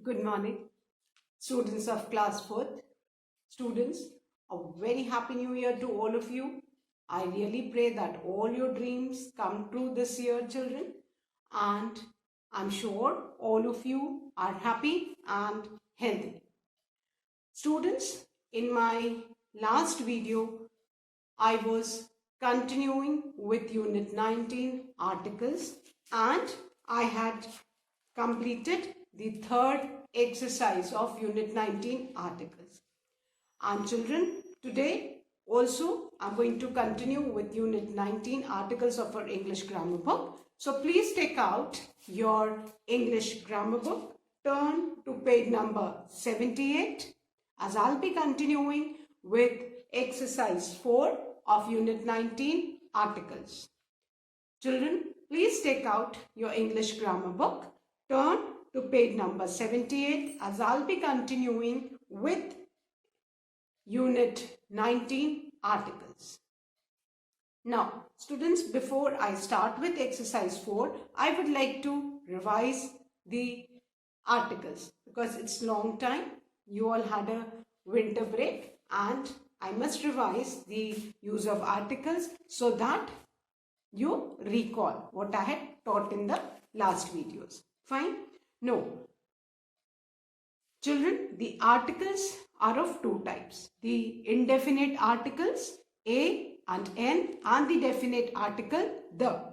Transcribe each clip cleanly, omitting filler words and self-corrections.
Good morning, students of class 4th. Students, a very happy new year to all of you. I really pray that all your dreams come true this year, children. And I'm sure all of you are happy and healthy. Students, in my last video, I was continuing with Unit 19 articles and I had completed the third exercise of Unit 19 articles. And children, today also I'm going to continue with Unit 19 articles of our English grammar book. So please take out your English grammar book, turn to page number 78 as I'll be continuing with exercise 4 of Unit 19 articles. Children, please take out your English grammar book, turn to page number 78 as I'll be continuing with Unit 19 articles. Now, students, before I start with exercise 4, I would like to revise the articles because it's long time. You all had a winter break and I must revise the use of articles so that you recall what I had taught in the last videos. Fine? No. Children, the articles are of two types. The indefinite articles a and n and the definite article the.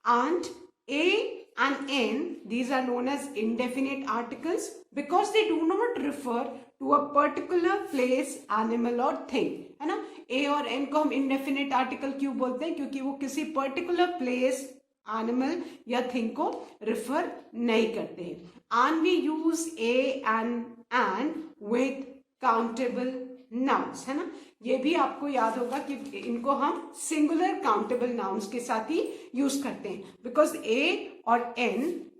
And a and n, these are known as indefinite articles because they do not refer to a particular place, animal or thing. है ना? a और n को हम indefinite article क्यों बोलते हैं? क्योंकि वो किसी particular place, animal या thing को refer नहीं करते हैं. And we use a and with countable nouns, है ना? ये भी आपको याद होगा कि इनको हम सिंगुलर काउंटेबल नाउन्स के साथ ही यूज करते हैं बिकॉज ए और एन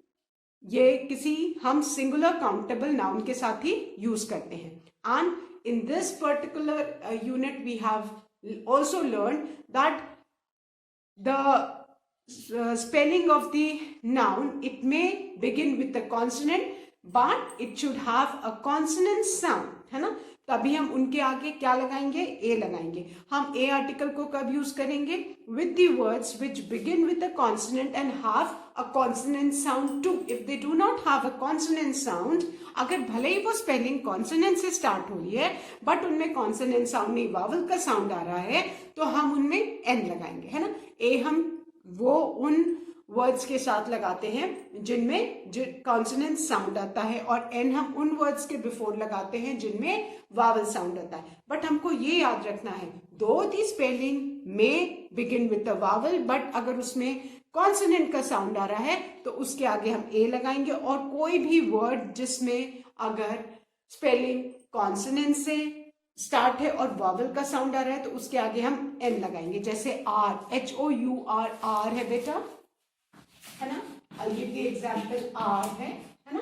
ये किसी हम सिंगुलर काउंटेबल नाउन के साथ ही यूज करते हैं. And in this particular unit we have also learn that the spelling of the noun, it may begin with a consonant but it should have a consonant sound, है ना? तभी हम उनके आगे क्या लगाएंगे? ए लगाएंगे. हम ए आर्टिकल को कब यूज करेंगे? With the words which begin with a consonant and have a consonant sound too. If they do not have a consonant sound, अगर भले ही वो स्पेलिंग कॉन्सोनेंट से स्टार्ट हो रही है बट उनमें कॉन्सोनेंट साउंड नहीं, वावल का साउंड आ रहा है, तो हम उनमें एन लगाएंगे, है ना? ए हम वो उन वर्ड्स के साथ लगाते हैं जिनमें कॉन्सोनेंट साउंड आता है और एन हम उन वर्ड्स के बिफोर लगाते हैं जिनमें वावल साउंड आता है. बट हमको ये याद रखना है, दो दी स्पेलिंग में begin with the vowel but अगर उसमें कॉन्सोनेंट का साउंड आ रहा है तो उसके आगे हम ए लगाएंगे. और कोई भी वर्ड जिसमें अगर स्पेलिंग कॉन्सोनेंट से स्टार्ट है और वावल का साउंड आ रहा है तो उसके आगे हम एन लगाएंगे. जैसे आर, HOUR, आर है बेटा, है ना? I'll give the example R है ना?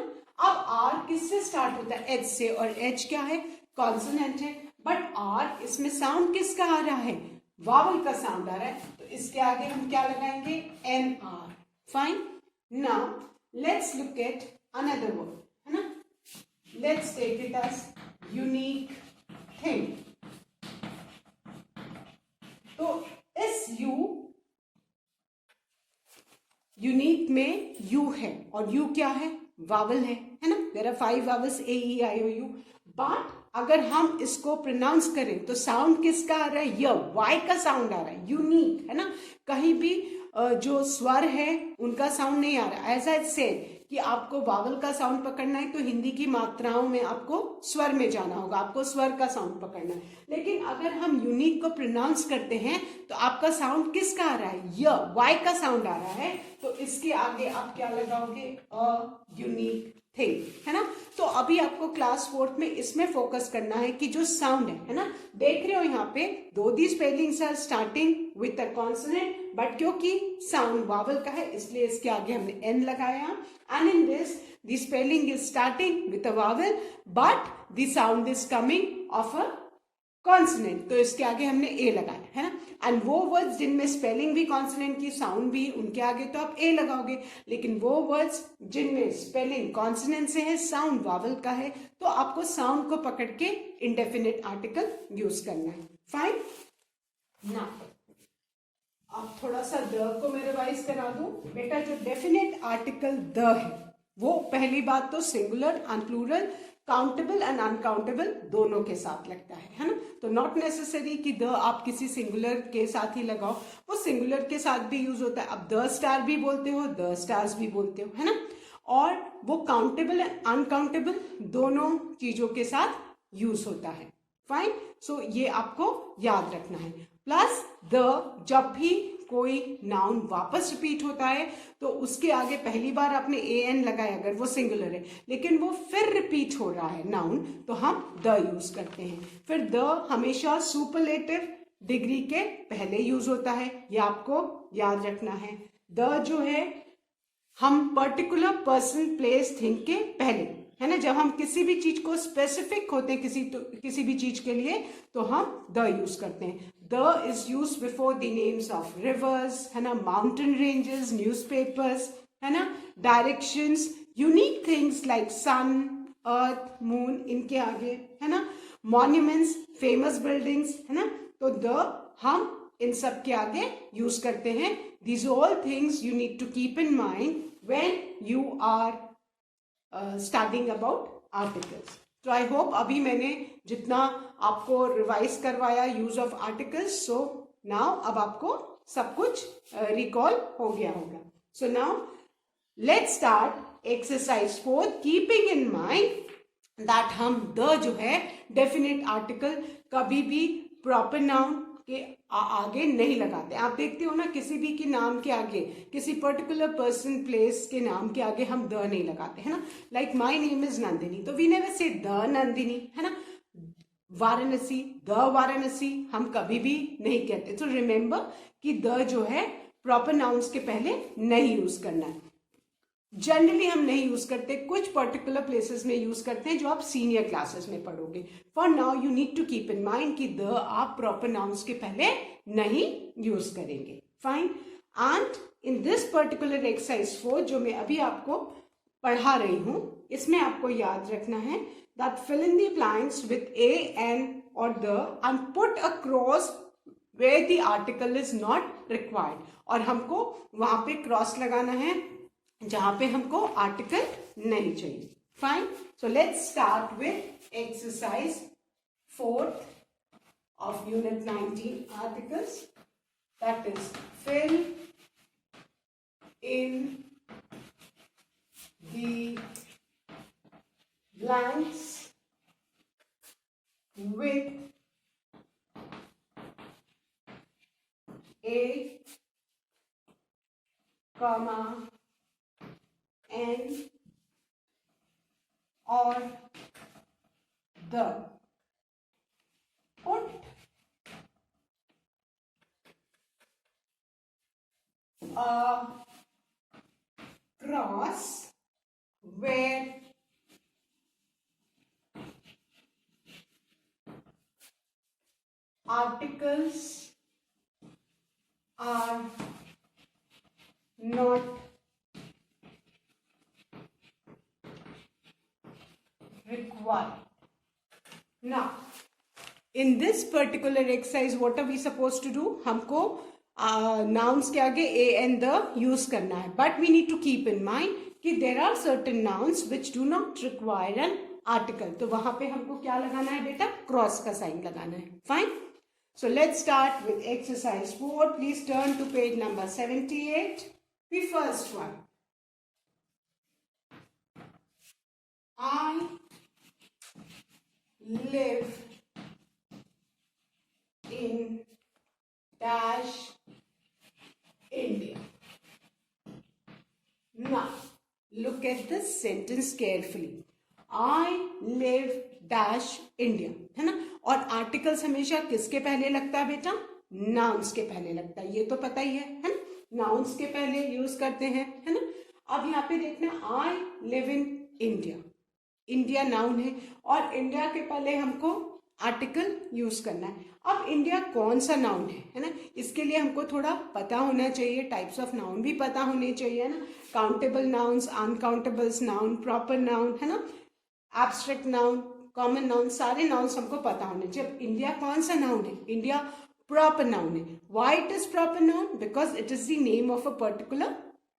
अब R किससे स्टार्ट होता है? H से, और H क्या है? कॉन्सोनेंट है. बट R इसमें साउंड किसका आ रहा है? वावल का साउंड आ रहा है, तो इसके आगे हम क्या लगाएंगे? NR. Fine. Now let's look at another word, है ना? Let's take it as unique thing. तो इस यूनिक में यू है और यू क्या है? वावल है ना? There are 5 vowels AEIOU. But अगर हम इसको प्रोनाउंस करें तो साउंड किसका आ रहा है? य, वाई का साउंड आ रहा है. यूनिक, है ना? कहीं भी जो स्वर है उनका साउंड नहीं आ रहा. एज आई सेड कि आपको वावल का साउंड पकड़ना है तो हिंदी की मात्राओं में आपको स्वर में जाना होगा, आपको स्वर का साउंड पकड़ना है. लेकिन अगर हम यूनिक को प्रोनाउंस करते हैं तो आपका साउंड किसका आ रहा है? य, वाई का साउंड आ रहा है. तो इसके आगे आप क्या लगाओगे? अ यूनिक थिंग, है ना? तो अभी आपको क्लास 4th में इसमें फोकस करना है कि जो साउंड है ना? देख रहे हो यहाँ पे though the spellings are starting with a consonant but क्योंकि साउंड वावल का है इसलिए इसके आगे हमने एन लगाया. And in this the spelling is starting with a vowel but the sound is coming of a consonant, तो इसके आगे हमने ए लगाया है ना। एंड वो वर्ड्स जिनमें स्पेलिंग भी कॉन्सोनेंट की, साउंड भी, उनके आगे तो आप ए लगाओगे। लेकिन वो वर्ड्स जिनमें स्पेलिंग कॉन्सोनेंट से है, साउंड वावल का है, तो आपको साउंड को पकड़ के इंडेफिनिट आर्टिकल यूज करना है। फाइन ना, अब थोड़ा सा द को मैं रिवाइज करा दूं बेटा। जो डेफिनेट आर्टिकल द है वो पहली बात तो singular and plural, countable and uncountable दोनों के साथ लगता है ना। तो नॉट नेसेसरी कि द आप किसी सिंगुलर के साथ ही लगाओ, वो सिंगुलर के साथ भी यूज होता है। अब द स्टार भी बोलते हो, द स्टार्स भी बोलते हो, है ना। और वो काउंटेबल एंड अनकाउंटेबल दोनों चीजों के साथ यूज होता है। फाइन, सो ये आपको याद रखना है। प्लस द, जब भी कोई नाउन वापस रिपीट होता है तो उसके आगे पहली बार आपने ए एन लगाया, अगर वो सिंगुलर है, लेकिन वो फिर रिपीट हो रहा है नाउन, तो हम द यूज करते हैं। फिर द हमेशा सुपरलेटिव डिग्री के पहले यूज होता है, ये आपको याद रखना है। द जो है हम पर्टिकुलर पर्सन, प्लेस, थिंग के पहले, है ना। जब हम किसी भी चीज को स्पेसिफिक होते हैं किसी भी चीज के लिए, तो हम द यूज करते हैं। The is use before the names of reverse, है ना, माउंटेन रेंजेस, न्यूज़पेपर्स, है ना, डायरेक्शंस, यूनिक थिंग्स लाइक सन, अर्थ, मून, इनके आगे, है ना, मॉन्यूमेंट्स, फेमस बिल्डिंग्स, है ना। तो द हम इन सब के आगे यूज करते हैं। These all things you need to keep in mind when you are studying about articles. तो आई होप अभी मैंने जितना आपको रिवाइज करवाया use of articles, so now अब आपको सब कुछ रिकॉल हो गया होगा। So now let's start exercise 4, keeping in mind that हम द जो है डेफिनेट आर्टिकल कभी भी प्रॉपर नाउन के आगे नहीं लगाते। आप देखते हो ना, किसी भी के नाम के आगे, किसी पर्टिकुलर पर्सन, प्लेस के नाम के आगे हम द नहीं लगाते, है ना। Like my name is Nandini, तो we never say the Nandini, है ना। वाराणसी, द वाराणसी हम कभी भी नहीं कहते। तो रिमेंबर कि द जो है प्रॉपर नाउन्स के पहले नहीं यूज करना है। जनरली हम नहीं यूज करते, कुछ पर्टिकुलर प्लेसेस में यूज करते हैं जो आप सीनियर क्लासेस में पढ़ोगे। For now you need to keep in mind कि द आप प्रॉपर नाउन्स के पहले नहीं यूज करेंगे। Fine, and in this particular exercise 4 जो मैं अभी आपको पढ़ा रही हूं, इसमें आपको याद रखना है that fill in the blanks with a, an और the and put a cross where the article is not required. और हमको वहां पे क्रॉस लगाना है जहां पे हमको आर्टिकल नहीं चाहिए। Fine, so let's start with exercise 4 of unit 19 articles, that is fill in the blanks with a, comma, and or the. Put a cross where articles are not required. Now, in this particular exercise, what are we supposed to do? हमको nouns के आगे a and the use करना है, but we need to keep in mind कि there are certain nouns which do not require an article. तो वहां पे हमको क्या लगाना है बेटा? क्रॉस का साइन लगाना है. Fine. So let's start with exercise 4. Please turn to page number 78. The first one. I live in dash India. Now, look at this sentence carefully. I live dash India, है ना. और articles हमेशा किसके पहले लगता है बेटा? नाउन्स के पहले लगता है. ये तो पता ही है ना. नाउन्स के पहले यूज करते हैं, है ना. अब यहाँ पे देखना, I live in India. India noun है और इंडिया के पहले हमको आर्टिकल यूज करना है। अब इंडिया कौन सा नाउन है ना, इसके लिए हमको थोड़ा पता होना चाहिए, टाइप्स ऑफ नाउन भी पता होने चाहिए ना, countable nouns, uncountables noun, proper noun है ना, एब्स्ट्रैक्ट नाउन, कॉमन नाउन, सारे नाउन्स हमको पता होने चाहिए। अब इंडिया कौन सा नाउन है? इंडिया प्रॉपर नाउन है। Why it is proper noun? Because it is the name of a particular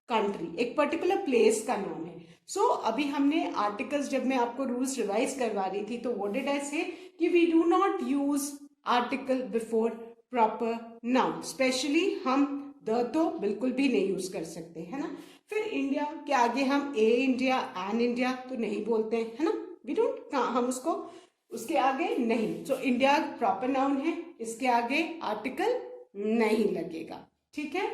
country, एक पर्टिकुलर प्लेस का नाम है। सो अभी हमने आर्टिकल्स, जब मैं आपको रूल्स रिवाइज करवा रही थी तो व्हाट डिड आई से कि we do not use article before proper noun, specially हम द तो बिल्कुल भी नहीं यूज कर सकते है ना। फिर इंडिया के आगे हम ए इंडिया, एन इंडिया तो नहीं बोलते हैं है ना, वी डोंट, हम उसको उसके आगे नहीं। तो इंडिया प्रॉपर नाउन है, इसके आगे आर्टिकल नहीं लगेगा, ठीक है।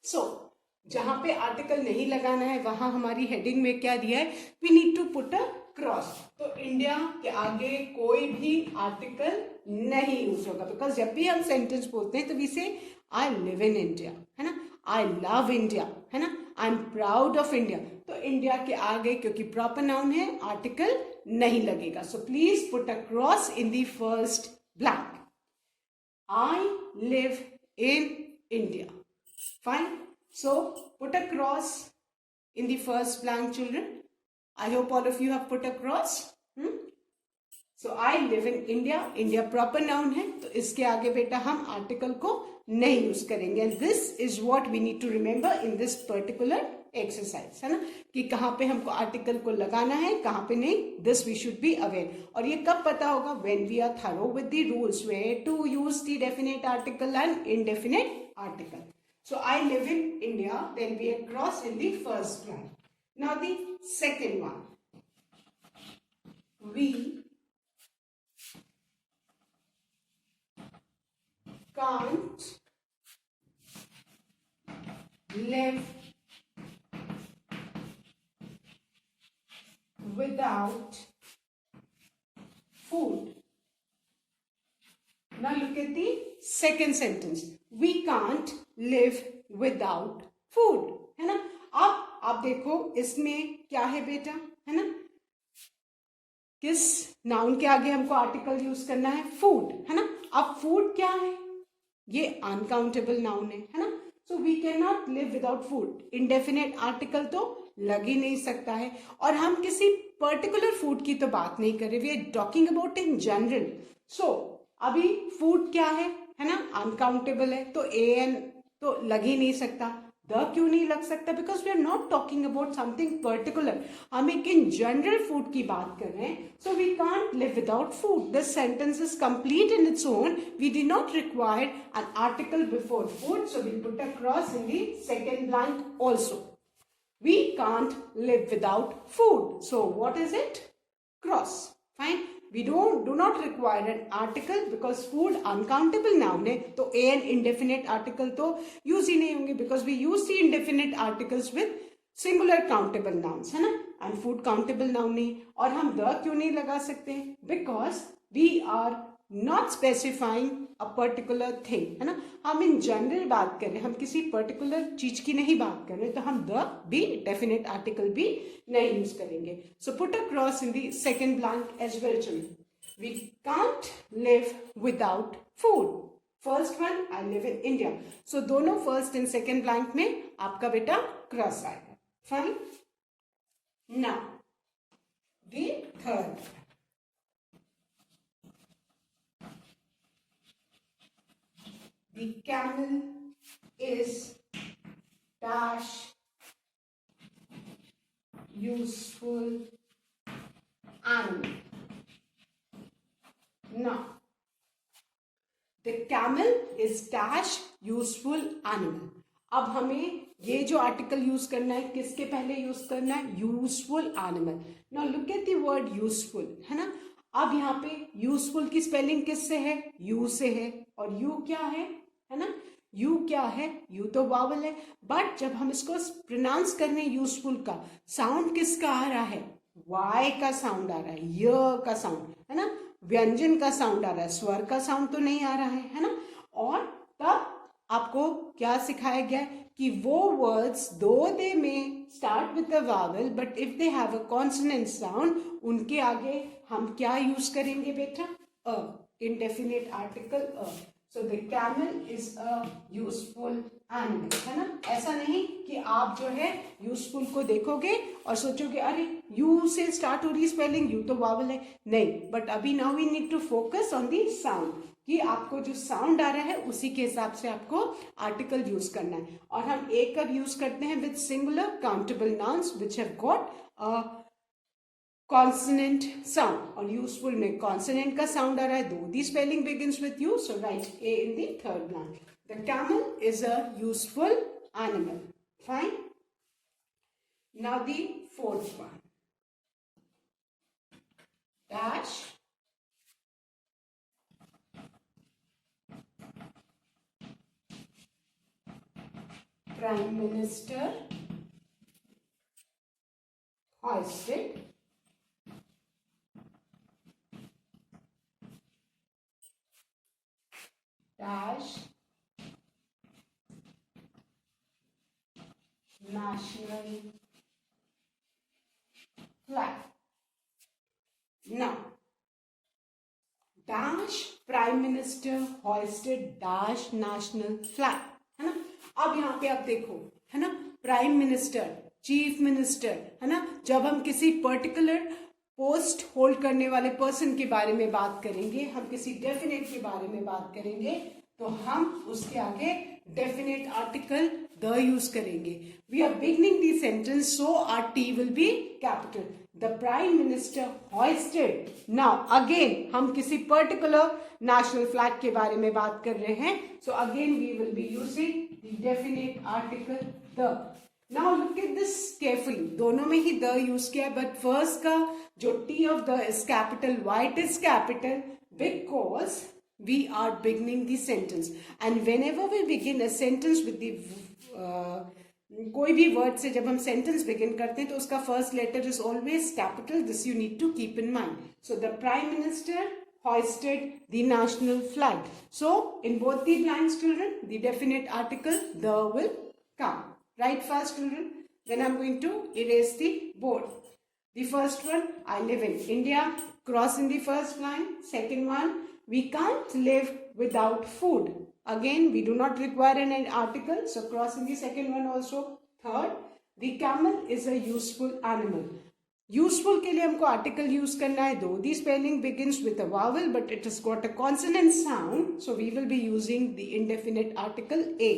सो जहां पे आर्टिकल नहीं लगाना है वहां हमारी हेडिंग में क्या दिया है, we need to put a cross. तो इंडिया के आगे कोई भी आर्टिकल नहीं यूज होगा, बिकॉज जब भी हम सेंटेंस बोलते हैं तो वी से आई लिव इन इंडिया है ना, आई लव इंडिया है ना, I am proud of India. तो इंडिया के आगे क्योंकि प्रॉपर नाउन है आर्टिकल नहीं लगेगा। So please put a cross in the first blank. I live in India, fine. So put a cross in the first blank, children. I hope all of you have put a cross. So I live in India. India proper noun है, तो इसके आगे बेटा हम article को नहीं use करेंगे। And this is what we need to remember in this particular exercise, है ना, कि कहाँ पे हमको आर्टिकल को लगाना है, कहाँ पे नहीं। This we should be aware. और ये कब पता होगा? When we are thorough with the rules, where to use the definite article and indefinite article. So I live in India, then we are cross in the first one. Now the second one. We can't live without food. Now look at the second sentence. We can't live without food, है ना। अब आप देखो इसमें क्या है बेटा, है ना, किस नाउन के आगे हमको आर्टिकल यूज करना है? फूड, है ना। अब फूड क्या है? ये अनकाउंटेबल नाउन है ना। So we can not live without food. Indefinite article तो लग ही नहीं सकता है, और हम किसी पर्टिकुलर फूड की तो बात नहीं कर रहे, we are talking about in general. So अभी फूड क्या है ना, अनकाउंटेबल है, तो ए एन तो लग ही नहीं सकता। द क्यों नहीं लग सकता? Because we are not talking about something particular, हम एक इन जनरल फूड की बात कर रहे हैं। So we can't live without food. This sentence is complete in its own, we did not require an article before food, so we put a cross in the second blank also. We can't live without food. So what is it? Cross. Fine. We do not require an article because food uncountable noun है, तो a and indefinite article तो use ही नहीं होंगे, because we use the indefinite articles with singular countable nouns, है ना, and food countable noun नहीं। और हम the क्यों नहीं लगा सकते? Because we are not specifying a particular thing, है ना, हम इन जनरल बात कर रहे हैं, हम किसी पर्टिकुलर चीज की नहीं बात कर रहे, तो हम द भी डेफिनेट आर्टिकल भी नहीं यूज करेंगे। So put a cross in the second blank as well children. We can't live without food. First one, I live in India. So दोनों फर्स्ट एंड सेकेंड ब्लैंक में आपका बेटा cross आएगा। Fine. Now the third, the camel is dash useful animal. Now, the camel is dash useful animal. अब हमें ये जो article use करना है, किसके पहले यूज करना है? Useful animal. Now look at the word useful, है ना। अब यहाँ पे यूजफुल की स्पेलिंग किससे है? यू से है। और यू क्या है ना, यू क्या है? यू तो वावल है, बट जब हम इसको प्रोनाउंस कर रहे हैं यूजफुल का साउंड किसका आ रहा है? वाई का साउंड आ रहा है, य का साउंड, है ना, व्यंजन का साउंड आ रहा है, स्वर का साउंड तो नहीं आ रहा है ना। और तब आपको क्या सिखाया गया कि वो वर्ड्स दो दे में start with the vowel, but if they have a consonant sound, उनके आगे हम क्या यूज करेंगे बेटा? a. Indefinite article a. So the camel is a useful animal, है ना. ऐसा नहीं कि आप जो है यूजफुल को देखोगे और सोचोगे अरे यू से स्टार्ट हो रही स्पेलिंग, यू तो वावल है, नहीं. बट अभी now we need to focus on the sound, कि आपको जो साउंड आ रहा है उसी के हिसाब से आपको आर्टिकल यूज करना है. और हम एक कब यूज करते हैं? With singular countable nouns which have got a consonant sound. और यूजफुल में कॉन्सोनेंट का साउंड आ रहा है, though the spelling begins with U, so write a in the third line. The camel is a useful animal. Fine. Now the fourth one. Dash Prime Minister hoisted dash national flag. Now, dash Prime Minister hoisted dash national flag, है ना. अब यहाँ पे आप देखो, है ना, prime minister, chief minister, है ना. जब हम किसी पर्टिकुलर पोस्ट होल्ड करने वाले पर्सन के बारे में बात करेंगे, हम किसी डेफिनेट के बारे में बात करेंगे, तो हम उसके आगे डेफिनेट आर्टिकल द यूज करेंगे. We are beginning the sentence, so are T will be capital. The prime minister hoisted. Now again हम किसी पर्टिकुलर नेशनल फ्लैग के बारे में बात कर रहे हैं, so again we will be using the definite article the. Now look at this carefully, दोनों में ही द यूज किया है, बट फर्स्ट का जो T of the is capital. Why it is capital? Because we are beginning the sentence, and whenever we begin a sentence with the कोई भी word से जब हम सेंटेंस बिगिन करते हैं तो उसका first letter is always capital. This you need to keep in mind. So the prime minister hoisted the national flag. So in both the lines, children, the definite article the will come. Right fast, children. Then I'm going to erase the board. The first one, I live in India. Cross in the first line. Second one, we can't live without food. Again, we do not require an article, so cross in the second one also. Third, the camel is a useful animal. Useful के लिए हमको article use करना है. Though the spelling begins with a vowel, but it has got a consonant sound, so we will be using the indefinite article a.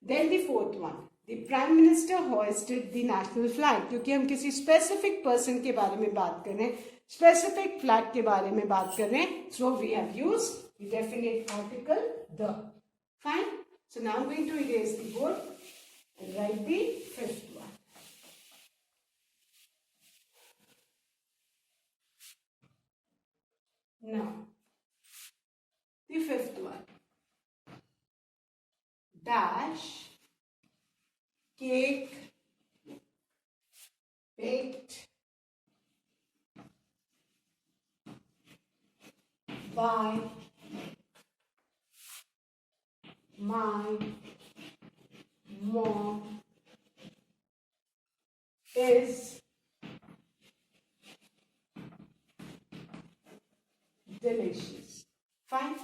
Then the fourth one, the prime minister hoisted the national flag. क्योंकि हम किसी specific person के बारे में बात कर रहे हैं, specific flag के बारे में बात कर रहे हैं, so we have used the definite article the. Fine. So now I'm going to erase the board and write the fifth one. Now, the fifth one. Dash cake baked by my mom is delicious. Fine.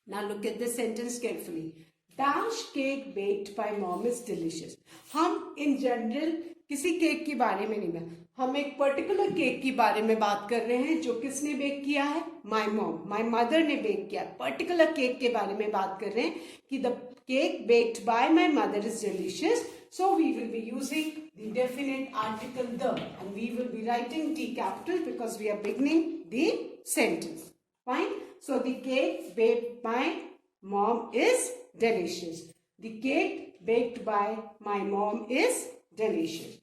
Now look at the sentence carefully. Dash cake baked by mom is delicious. हम in general किसी cake के बारे में नहीं बात, हम एक particular cake के बारे में बात कर रहे हैं जो किसने बेक किया है? माई मॉम, माई मदर ने बेक किया. पर्टिकुलर केक के बारे में बात कर रहे हैं कि the cake baked bye my mother is delicious. So we will be using the definite article the, and we will be writing D capital because we are beginning the sentence. Fine. So the cake baked by mom is delicious. The cake baked by my mom is delicious.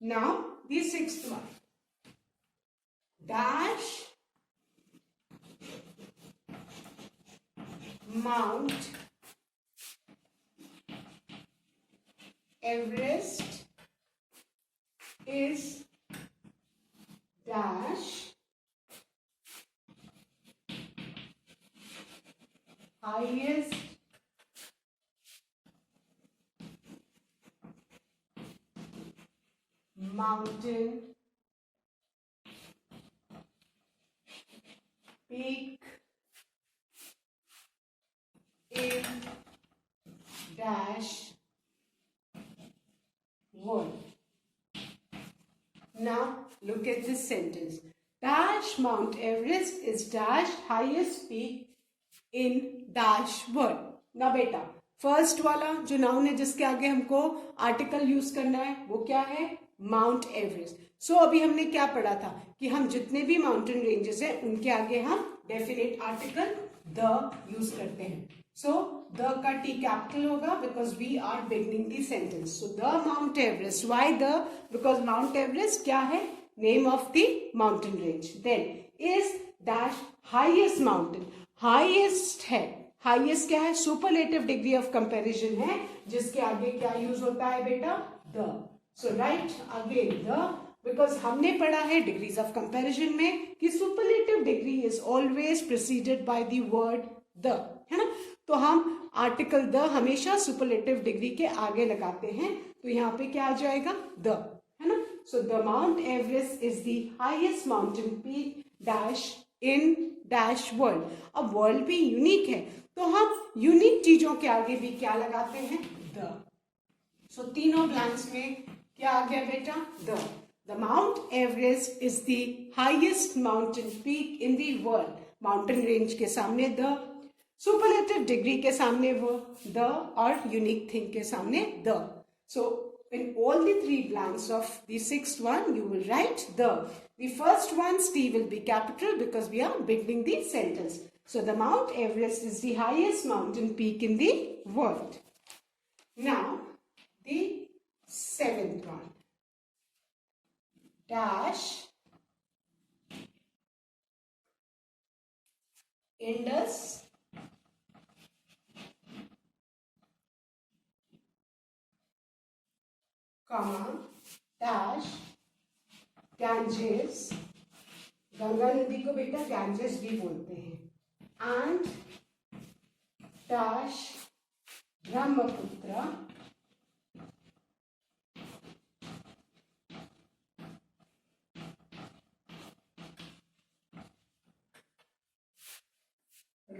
Now the sixth one. Dash Mount Everest is dash highest mountain peak this sentence. Dash Mount Everest is dash highest peak in dash word. ना बेटा first वाला जो noun है जिसके आगे हमको article use करना है वो क्या है? Mount Everest. सो अभी हमने क्या पढ़ा था कि हम जितने भी माउंटेन रेंजेस हैं उनके आगे हम डेफिनेट आर्टिकल द यूज करते हैं. सो द का टी कैपिटल होगा because we are beginning the sentence. So the mount Everest. Why the? Because mount Everest क्या है? Name of the mountain range. Then is dash highest mountain. Highest है. Highest क्या है? Superlative degree of comparison है जिसके आगे क्या use होता है बेटा? The. So right again the, because हमने पढ़ा है डिग्रीज ऑफ कंपैरिजन में कि superlative degree is always preceded by the word the, है ना. तो हम आर्टिकल द हमेशा सुपरलेटिव डिग्री के आगे लगाते हैं. तो यहाँ पे क्या आ जाएगा? द, है ना. सो the mount Everest is the highest mountain peak dash in dash world. अब वर्ल्ड भी यूनिक है तो हम यूनिक चीजों के आगे भी क्या लगाते हैं? द. सो तीनों ब्लैंक्स में क्या आ गया बेटा? The. The mount Everest is the highest mountain peak in the world. Mountain range के सामने द, सुपरलेटिव डिग्री के सामने वो द, और यूनिक थिंग के सामने the. So in all the three blanks of the sixth one you will write the. The first one's T will be capital because we are beginning the sentence. So the Mount Everest is the highest mountain peak in the world. Now the seventh one. Dash Indus comma dash Ganges. Ganga नदी को बेटा Ganges भी बोलते हैं. And dash Brahmaputra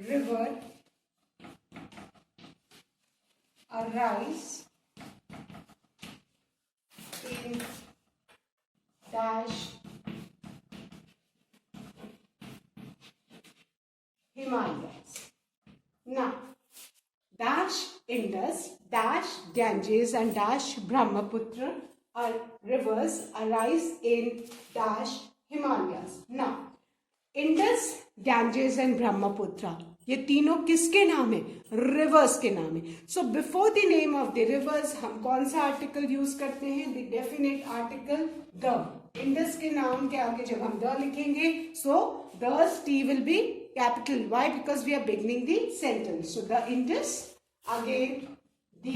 river arise in dash Himalayas. Now, dash Indus, dash Ganges and dash Brahmaputra are rivers arise in dash Himalayas. Now, Indus, Ganges and Brahmaputra ये तीनों किसके नाम है? रिवर्स के नाम है. So before the name of the rivers हम कौन सा आर्टिकल यूज करते हैं? The definite article the. Indus के नाम के आगे जब हम द लिखेंगे so the T will be capital. Why? Because we are beginning the sentence. So the Indus, again the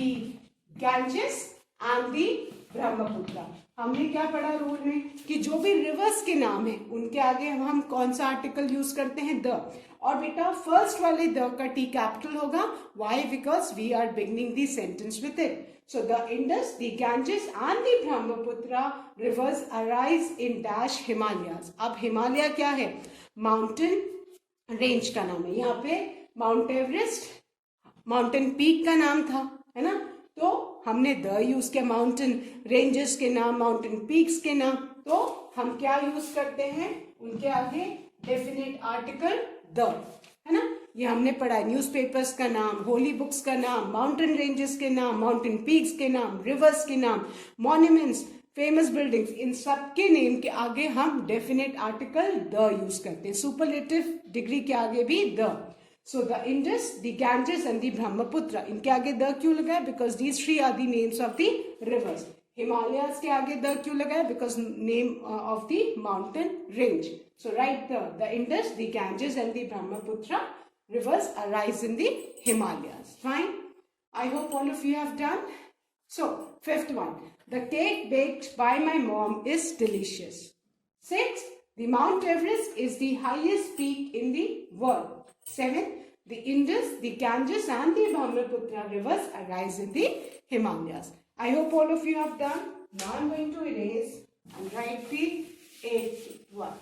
Ganges and the Brahmaputra. हमने क्या पढ़ा रूल में कि जो भी रिवर्स के नाम है उनके आगे हम कौन सा आर्टिकल यूज करते हैं? द. और बेटा फर्स्ट वाले द का टी कैपिटल होगा. Why? Because we are beginning the sentence with it. So the Indus, the Ganges and the Brahmaputra rivers arise in dash Himalayas. अब हिमालय क्या है? माउंटेन रेंज का नाम है. यहाँ पे माउंट एवरेस्ट माउंटेन पीक का नाम था, है ना. तो हमने द यूज किया. माउंटेन रेंजेस के नाम, माउंटेन पीक्स के नाम, तो हम क्या यूज करते हैं? उनके आगे डेफिनेट आर्टिकल द, है ना. ये हमने पढ़ा है. न्यूज़पेपर्स का नाम, होली बुक्स का नाम, माउंटेन रेंजेस के नाम, माउंटेन पीक्स के नाम, रिवर्स के नाम, मॉन्यूमेंट्स, फेमस बिल्डिंग्स, इन सब के नेम के आगे हम डेफिनेट आर्टिकल द यूज करते हैं. सुपरलेटिव डिग्री के आगे भी the. So the Indus, the Ganges and the Brahmaputra, इनके आगे द क्यों लगा है? Because these three are the names of the rivers. Himalayas के आगे द क्यों लगा है? Because name of the mountain range. So write the Indus, the Ganges and the Brahmaputra rivers arise in the Himalayas. Fine. I hope all of you have done. So fifth one, the cake baked by my mom is delicious. Sixth, the Mount Everest is the highest peak in the world. 7. The Indus, the Ganges and the Brahmaputra rivers arise in the Himalayas. I hope all of you have done. Now I am going to erase and write the 8th one.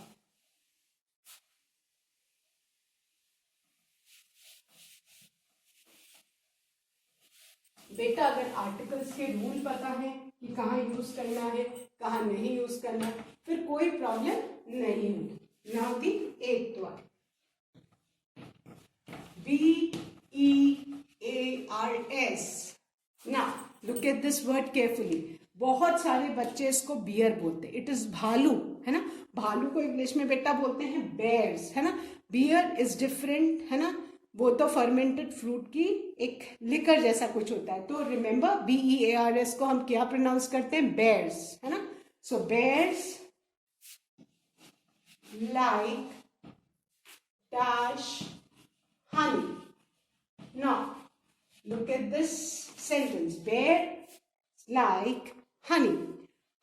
बेटा अगर articles के rule पता है कि कहाँ use करना है कहाँ नहीं यूज करना, फिर कोई प्रॉब्लम नहीं होगी. Now the 8th one. BEARS. Now look at this word carefully. बहुत सारे बच्चे इसको बियर बोलते हैं. इट इज भालू, है ना. भालू को इंग्लिश में बेटा बोलते हैं बेयर्स, है ना. बियर इज डिफरेंट, है ना. वो तो फर्मेंटेड फ्रूट की एक लिकर जैसा कुछ होता है. तो रिमेंबर BEARS को हम क्या प्रोनाउंस करते हैं? बेयर्स, है ना. सो bears like dash honey. Now look at this sentence. Bear like honey.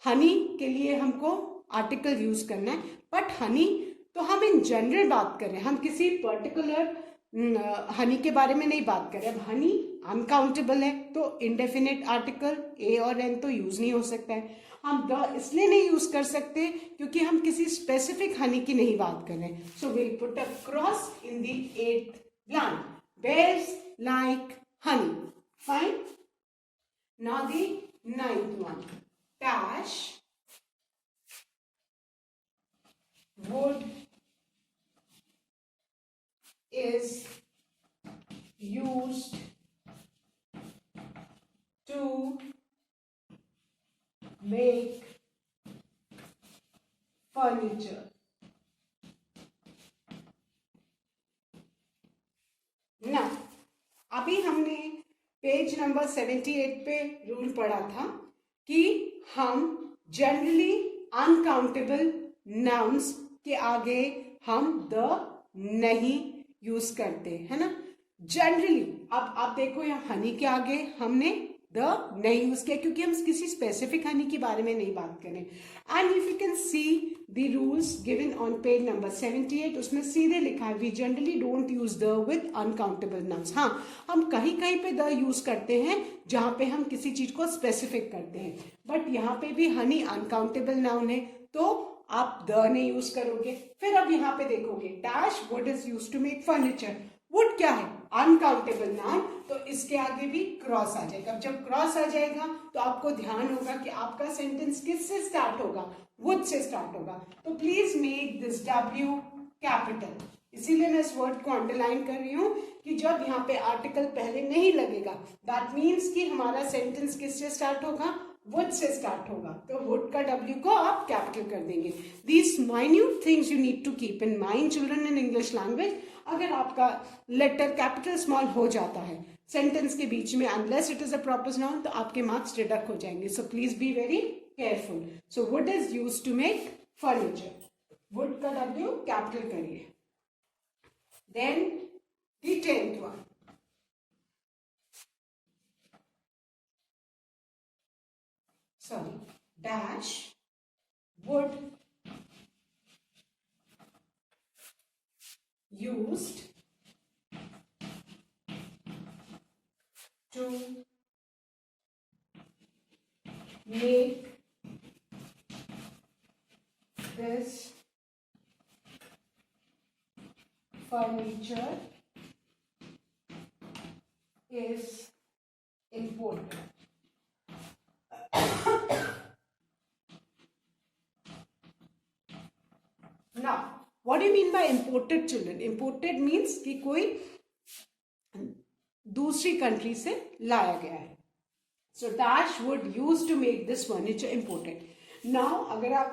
Honey के लिए हमको आर्टिकल यूज करना है, बट हनी तो हम इन जनरल बात कर रहे हैं, हम किसी पर्टिकुलर हनी के बारे में नहीं बात कर रहे. अब हनी अनकाउंटेबल है तो इंडेफिनिट आर्टिकल ए और एन तो यूज नहीं हो सकता है. हम द इसलिए नहीं यूज कर सकते क्योंकि हम किसी स्पेसिफिक हनी की नहीं बात कर रहे हैं. So will put a cross in the 8th line. Bears like honey. Fine. Now the 9th one. Dash wood is used to make furniture. ना अभी हमने पेज नंबर 78 पे रूल पढ़ा था कि हम जनरली अनकाउंटेबल नाउन्स के आगे हम द नहीं यूज करते, है ना. जनरली अब आप देखो यहाँ हनी के आगे हमने द नहीं यूज किया क्योंकि हम किसी स्पेसिफिक हनी के बारे में नहीं बात करें. And if you can see the rules given on page number 78, उसमें सीधे लिखा है we generally don't use the with uncountable nouns. हाँ, हम कहीं कहीं पे द यूज करते हैं जहां पे हम किसी चीज को स्पेसिफिक करते हैं, बट यहाँ पे भी हनी अनकाउंटेबल नाउन है तो आप द नहीं यूज करोगे. फिर अब यहाँ पे देखोगे dash wood is use to make furniture. Wood क्या है? अनकाउंटेबल नाउन, तो इसके आगे भी क्रॉस आ जाएगा. जब क्रॉस आ जाएगा तो आपको ध्यान होगा कि आपका सेंटेंस किससे स्टार्ट होगा? वुड से स्टार्ट होगा. तो please make this W capital. इसीलिए मैं इस वर्ड को अंडरलाइन कर रही हूं कि जब यहाँ पे आर्टिकल पहले नहीं लगेगा दैट मीन्स कि हमारा सेंटेंस किससे स्टार्ट होगा? वुड से स्टार्ट होगा. तो वुड का W को आप कैपिटल कर देंगे. These minute things you need to keep in mind children in English language. अगर आपका लेटर कैपिटल स्मॉल हो जाता है सेंटेंस के बीच में unless it is a proper noun तो आपके मार्क्स डिडक्ट हो जाएंगे. So please be very careful. So wood is use to make furniture. Wood का W कैपिटल करिए. Then the 10th one. Sorry, dash would used to make this furniture is important. Now, what do you mean by imported children? Imported means कि कोई दूसरी country से लाया गया है. So dash would use to make this furniture imported. Now, अगर आप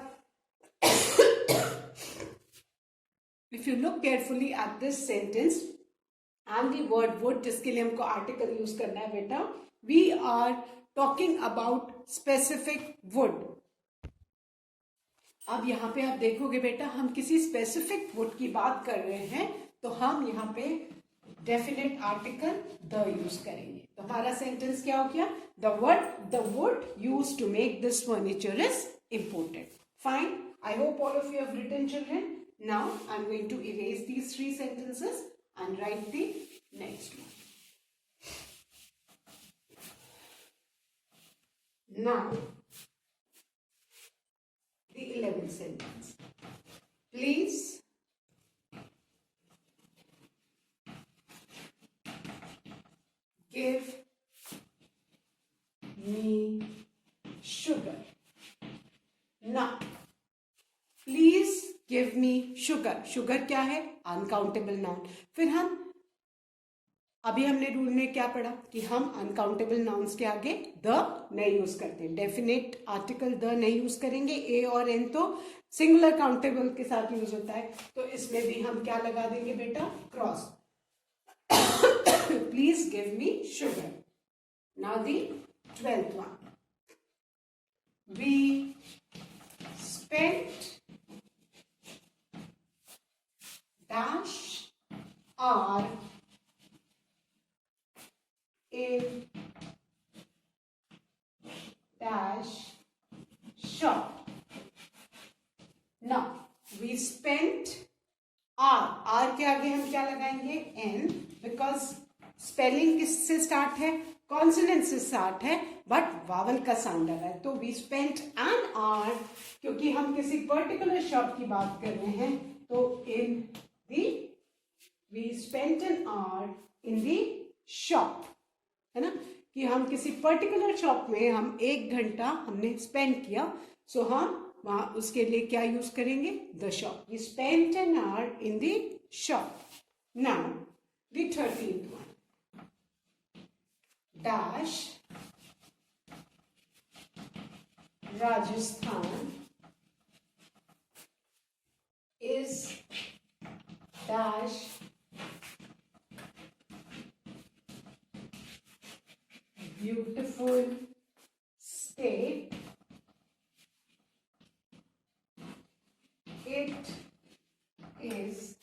if you look carefully at this sentence and the word would जिसके लिए हमको आर्टिकल यूज करना है बेटा, we are talking about specific wood. अब यहाँ पे आप देखोगे बेटा हम किसी स्पेसिफिक वुड की बात कर रहे हैं तो हम यहाँ पे डेफिनेट आर्टिकल द यूज करेंगे. तो हमारा सेंटेंस क्या हो गया? The wood use to make this furniture is imported. Fine. I hope all of you have written children. Now I am going to erase these 3 sentences and write the next one. Now the 11th sentence. Please give me sugar. Now, me sugar. Sugar क्या है? Uncountable noun. फिर हम अभी हमने rule में क्या पढ़ा कि हम अनकाउंटेबल नाउन्स के आगे द नहीं यूज करते, डेफिनेट आर्टिकल द नहीं यूज करेंगे। ए और एन तो सिंगुलर काउंटेबल के साथ यूज होता है, तो इसमें भी हम क्या लगा देंगे बेटा? Cross. Please give me sugar. Now the 12th one. We spent dash our in dash shop. Now we spent R के आगे हम क्या लगाएंगे? N, बिकॉज स्पेलिंग किससे स्टार्ट है? कॉन्सोनेंट से स्टार्ट है, बट वावल का साउंड आ रहा है, तो वी स्पेंट एन आर, क्योंकि हम किसी पर्टिकुलर शॉप की बात कर रहे हैं, तो in the we spent an hour in the shop, है ना, कि हम किसी पर्टिकुलर शॉप में हम 1 घंटा हमने स्पेंड किया, सो हम वहां उसके लिए क्या यूज करेंगे? The shop. We spent an hour in the shop. Now the 13th one. Dash Rajasthan is dash beautiful state. It is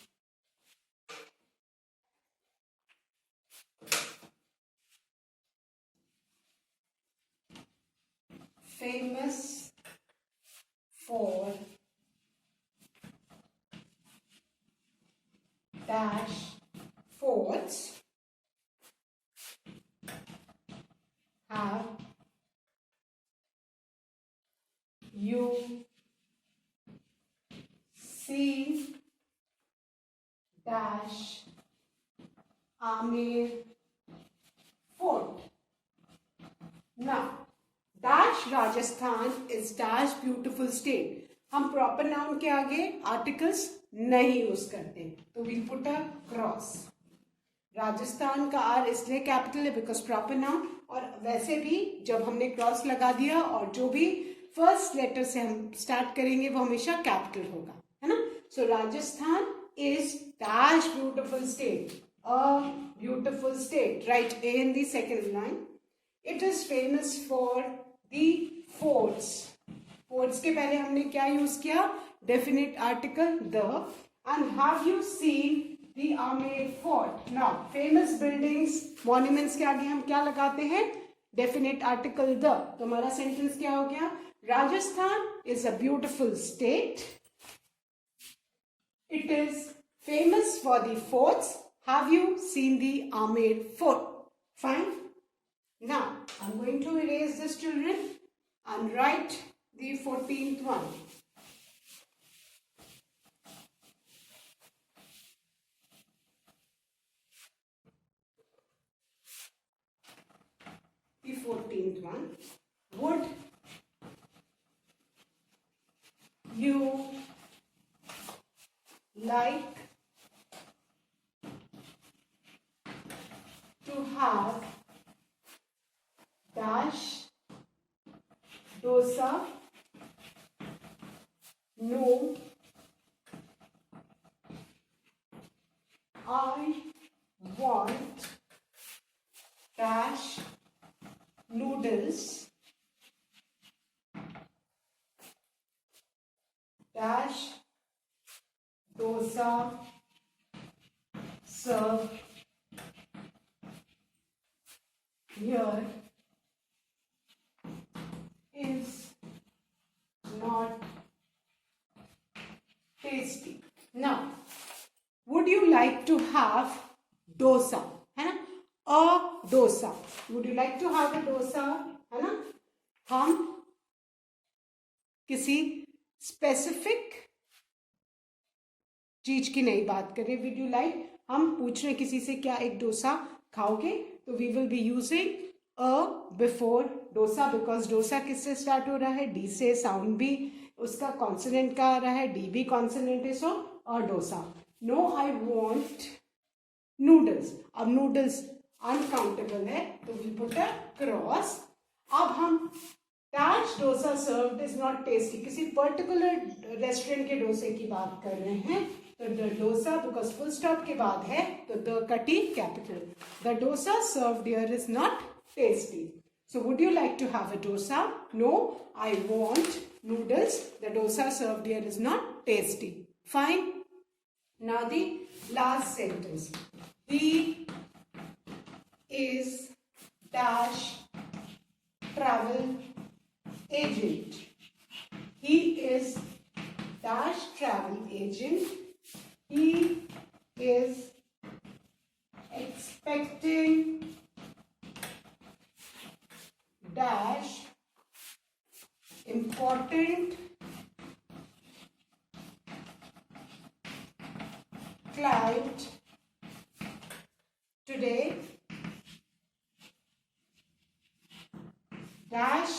famous for dash forts. Have you seen dash Amer fort? Now dash Rajasthan is dash beautiful state. हम proper noun के आगे articles नहीं use करते, तो will put a cross. Rajasthan का are इसलिए capital है because proper noun, और वैसे भी जब हमने क्रॉस लगा दिया और जो भी फर्स्ट लेटर से हम स्टार्ट करेंगे वो हमेशा कैपिटल होगा, है ना। So Rajasthan is dash beautiful state, a beautiful state, write a in the second line. It is famous for the forts. Forts के पहले हमने क्या यूज किया? Definite article the. And have you seen the Amer fort? Now famous buildings, monuments के आगे हम क्या लगाते हैं? Definite article the. तो हमारा सेंटेंस क्या हो गया? Rajasthan is a beautiful state, it is famous for the forts, have you seen the Amer fort? Fine. Now, I'm going to erase this, children, and write the 14th one. The 14th one. Would you like to have dash dosa? No, I want dash noodles, dash dosa served here is not tasty. Now, would you like to have dosa? है ना, a dosa. Would you like to have a dosa? है ना, हम किसी specific चीज की नहीं बात कर रहे। विड यू लाइक, हम पूछ रहे किसी से क्या एक डोसा खाओगे, तो we will be using a before dosa, because dosa किससे स्टार्ट हो रहा है? डी से, साउंड भी उसका कॉन्सोनेंट का आ रहा है, डी भी कॉन्सोनेंट है, so a dosa. No I want noodles. अब नूडल्स अनकाउंटेबल है तो वी पुट अ क्रॉस. अब हम dash dosa served is not tasty, किसी पर्टिकुलर रेस्टोरेंट के डोसे की बात कर रहे हैं तो the dosa, because full stop के बाद है तो द कटी capital. The dosa served here is not tasty. So would you like to have a dosa? No, I want noodles. The dosa served here is not tasty. Fine. Now the last sentence. He is dash travel agent. He is dash travel agent. He is expecting dash important client today. Dash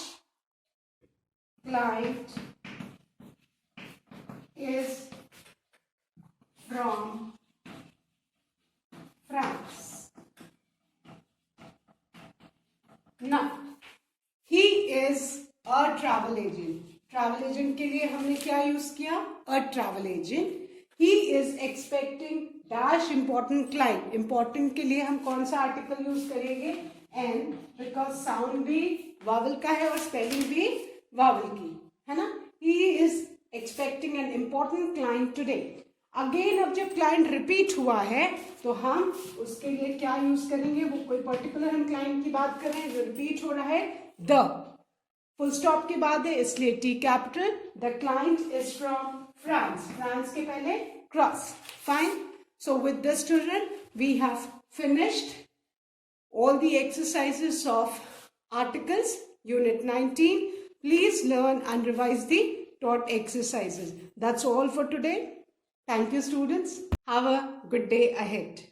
client is from France. Now he is a travel agent. Travel agent के लिए हमने क्या use किया? A travel agent. He is expecting dash important client. Important के लिए हम कौन सा आर्टिकल यूज करेंगे? एन, बिकॉज साउंड भी वावल का है और स्पेलिंग भी वावल की है ना. He is expecting an important client today. Again अब जब क्लाइंट रिपीट हुआ है तो हम उसके लिए क्या यूज करेंगे? वो कोई पर्टिकुलर हम क्लाइंट की बात कर रहे हैं जो रिपीट हो रहा है. द फुल स्टॉप के बाद है इसलिए T capital. The client is from France. France के पहले cross. Fine. So with this children we have finished all the exercises of articles unit 19. Please learn and revise the taught exercises. That's all for today. Thank you, students. Have a good day ahead.